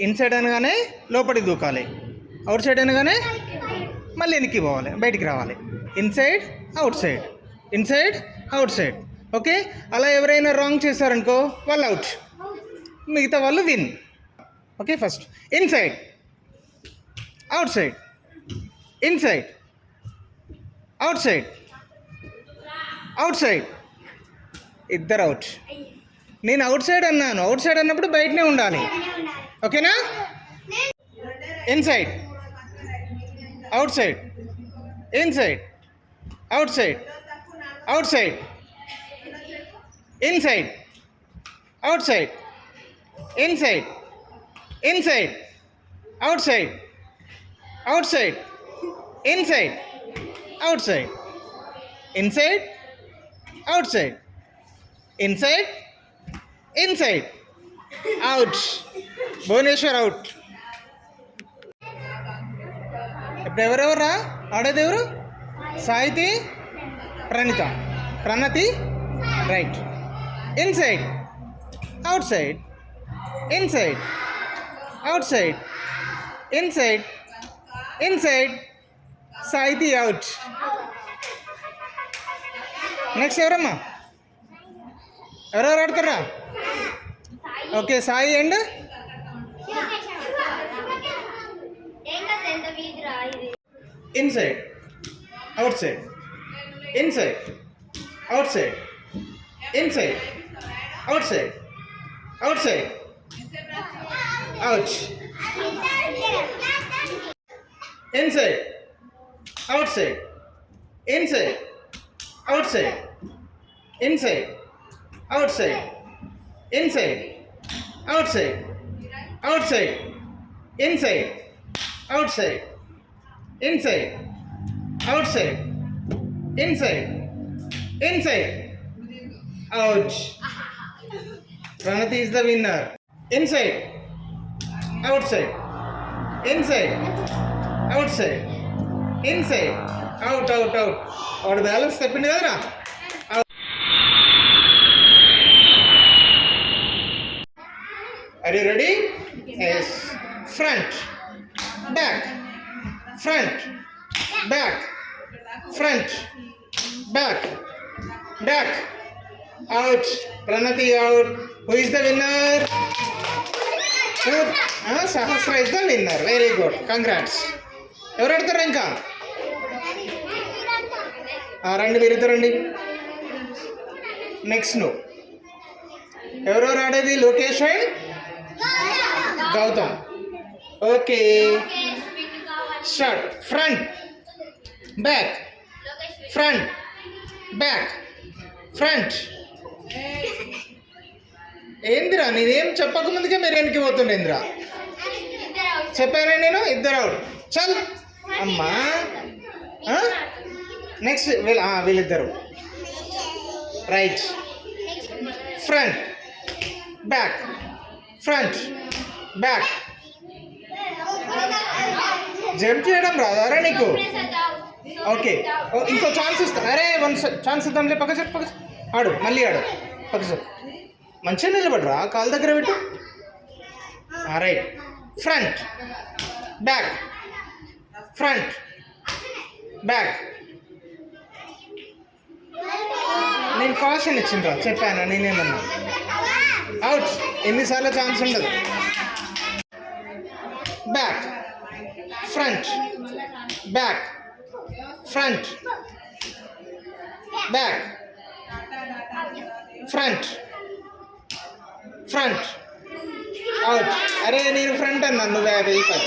Inside అనగానే లోపలికి దూకాలి, out side అనగానే మళ్ళీ వెనక్కి పోవాలి, బయటికి రావాలి. Inside outside, inside outside. Okay, అలా ఎవరైనా రాంగ్ చేశారనుకో వాళ్ళు అవుట్, మిగతా వాళ్ళు win. Okay, first inside outside, inside outside, outside, ఇద్దరు అవుట్. నేను అవుట్ సైడ్ అన్నాను, అవుట్ సైడ్ అన్నప్పుడు బయటనే ఉండాలి. ఓకేనా? Inside outside, inside outside, outside inside, outside, inside, inside outside, outside, inside, outside, inside, outside, inside, inside, out. Bhubaneswar out. ఇప్పుడు ఎవరెవరా ఆడేది? ఎవరు? Sahithi, Pranitha, Pranathi, right. Inside outside, inside outside, inside, inside, Sahithi out. Next ఎవరమ్మా? ఎవరెవరు ఆడతారా? Okay, Sai and inside outside, inside outside, inside outside, outside out, inside outside, inside outside, inside outside, inside outside, outside, inside outside, inside outside, inside, inside out. Pranati is the winner. Inside, outside, inside, outside, inside, out, out, out. Or balance step in there. Are you ready? Yes. Front, back, front, back, front, back, back. Out. Pranati out. Who is the winner? Sahasra is the winner. Very good. Congrats. ఎవరు ఆడతారా ఇంకా? రండి, మీరు ఇద్దరండి. Next నువ్వు ఎవరెవరు ఆడేది? Lokesh and Gautam. Okay, start. Front, back, front, back, front. ఏందిరా, నేనేం చెప్పక ముందుకే మీరు వెనక్కి పోతుండేంద్రా? చెప్పారా నేను? ఇద్దరు అవుట్. చల్ అమ్మా. నెక్స్ట్ వీళ్ళిద్దరు. Right. Front, back, front, back. Jump చేయడం రాదారా నీకు? ఓకే, ఇంకో ఛాన్స్ ఇస్తాను. అరే వన్ ఛాన్స్ ఇద్దాంలే. పక్క చెప్పు, పక్క ఆడు, మళ్ళీ ఆడు. పక్క చెప్పు, మంచిగా నిలబడరా, కాలు దగ్గర పెట్టు. Right. Front, back, front, back. నేను కాషన్ ఇచ్చిండ్రా, చెప్పాను నేనేమన్నా? అవుట్. ఎన్నిసార్లు ఛాన్స్ ఉండదు. Back, front, back, front, back, front, front, out. అరే నేను ఫ్రంట్ అన్నా, నువ్వు 50.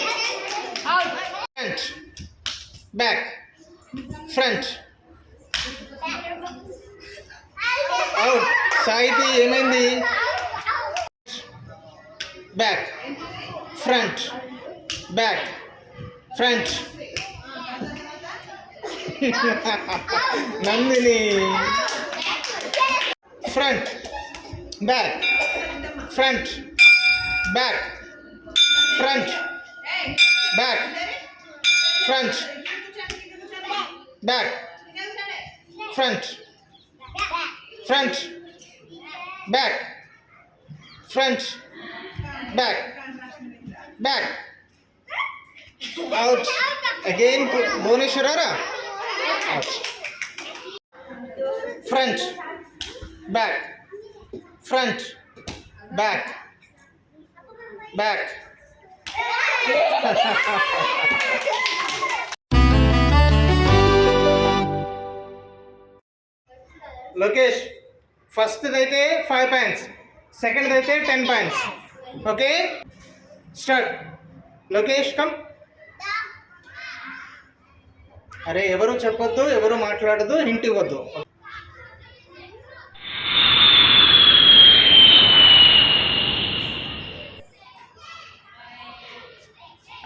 Front, back, front, out. సాయికి ఏమైంది? Back, front, back, front. Nandini. Front, back, front, back, front, back, front, back, front, front, back, front, back, back, out. Again Bhuvaneshwar రా, out. Front, back, front, back, back. Lokesh, ఫస్ట్ది అయితే 5 points, సెకండ్ది అయితే 10 points. Okay, start. Lokesh come. అరే ఎవరు చెప్పొద్దు, ఎవరు మాట్లాడద్దు, హింట్ ఇవ్వద్దు.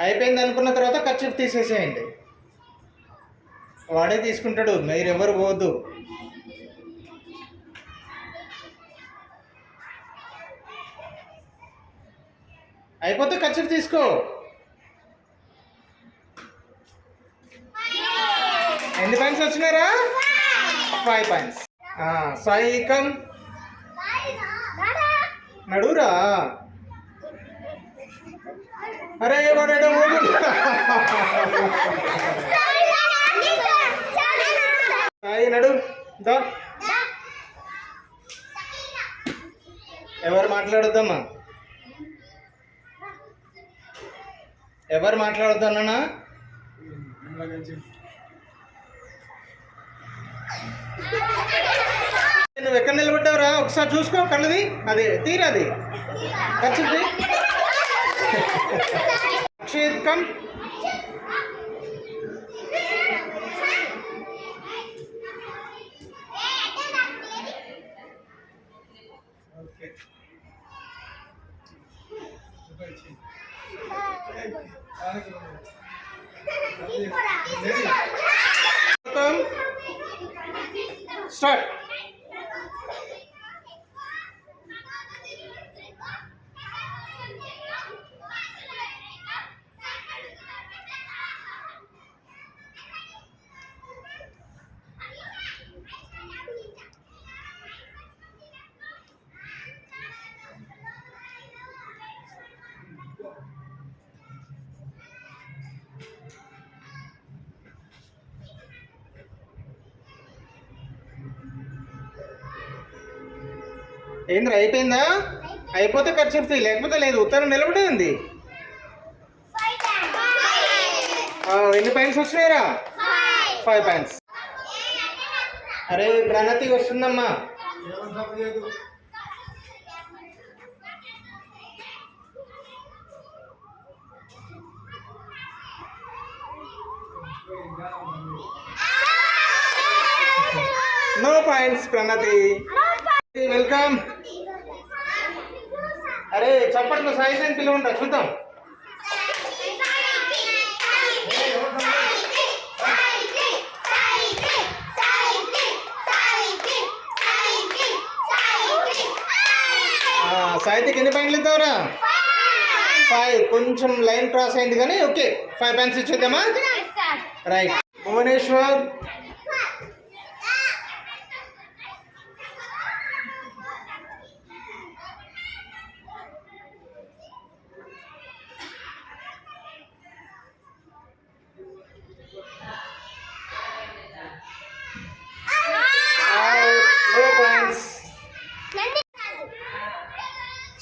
అయిపోయింది అనుకున్న తర్వాత ఖర్చు తీసేసేయండి, వాడే తీసుకుంటాడు, మీరు ఎవరు పోవద్దు. అయిపోతే ఖర్చు తీసుకో. ఎన్ని పాయింట్స్ వచ్చినారా? 5 పాయింట్స్. సాయి కమ్. నడురా. అరే వాడు సాయి నడు దా. ఎవరు మాట్లాడొద్దమ్మా, ఎవరు మాట్లాడొద్దు అన్నా. నువ్వు ఎక్కడ నిలబడ్డావురా? ఒకసారి చూసుకో కళ్ళది, అది తీరాది ఖర్చుది. అక్షయ్ కమ్. స్టార్ట్. ఏంద్ర అయిపోయిందా? అయిపోతే ఖర్చు చెప్తాయి, లేకపోతే లేదు. ఉత్తరం నిలబడే ఉంది. ఎన్ని పాయింట్స్ వచ్చినాయిరా? 5 పాయింట్స్. అరే ప్రణతి వస్తుందమ్మా. నో పాయింట్స్ ప్రణతి. వెల్కమ్. అరే చప్పట్లు సాయిని పిలవండి చూద్దాం. సాహిత్యకి ఎన్ని పాయింట్లు ఇద్దాంరా? 5. కొంచెం లైన్ క్రాస్ అయింది కానీ ఓకే, 5 పాయింట్స్ ఇచ్చేద్దామా? రైట్. భువనేశ్వర్.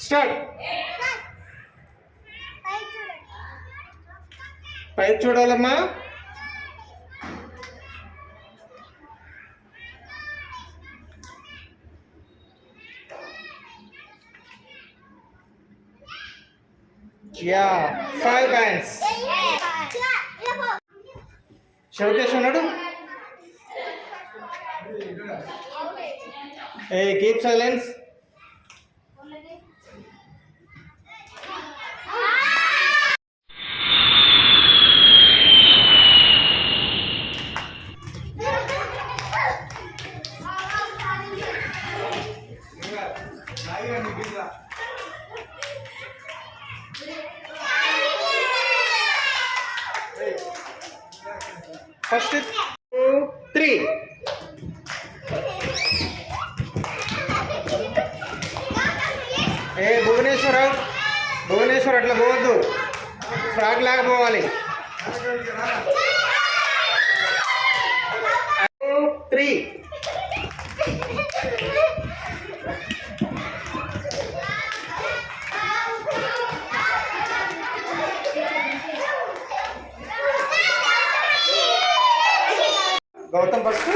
స్టార్ట్. పైకి చూడాలమ్మా. Yeah 5 points. షోకేష్ అన్నాడు. ఏ కీప్ సైలెన్స్. ఫస్ట్ 2 3. ఏ భువనేశ్వర్, భువనేశ్వర్ అట్లా పోవద్దు. ఫ్రాగ్ లాగా పోవాలి. 3 గౌతమ్ ఫస్ట్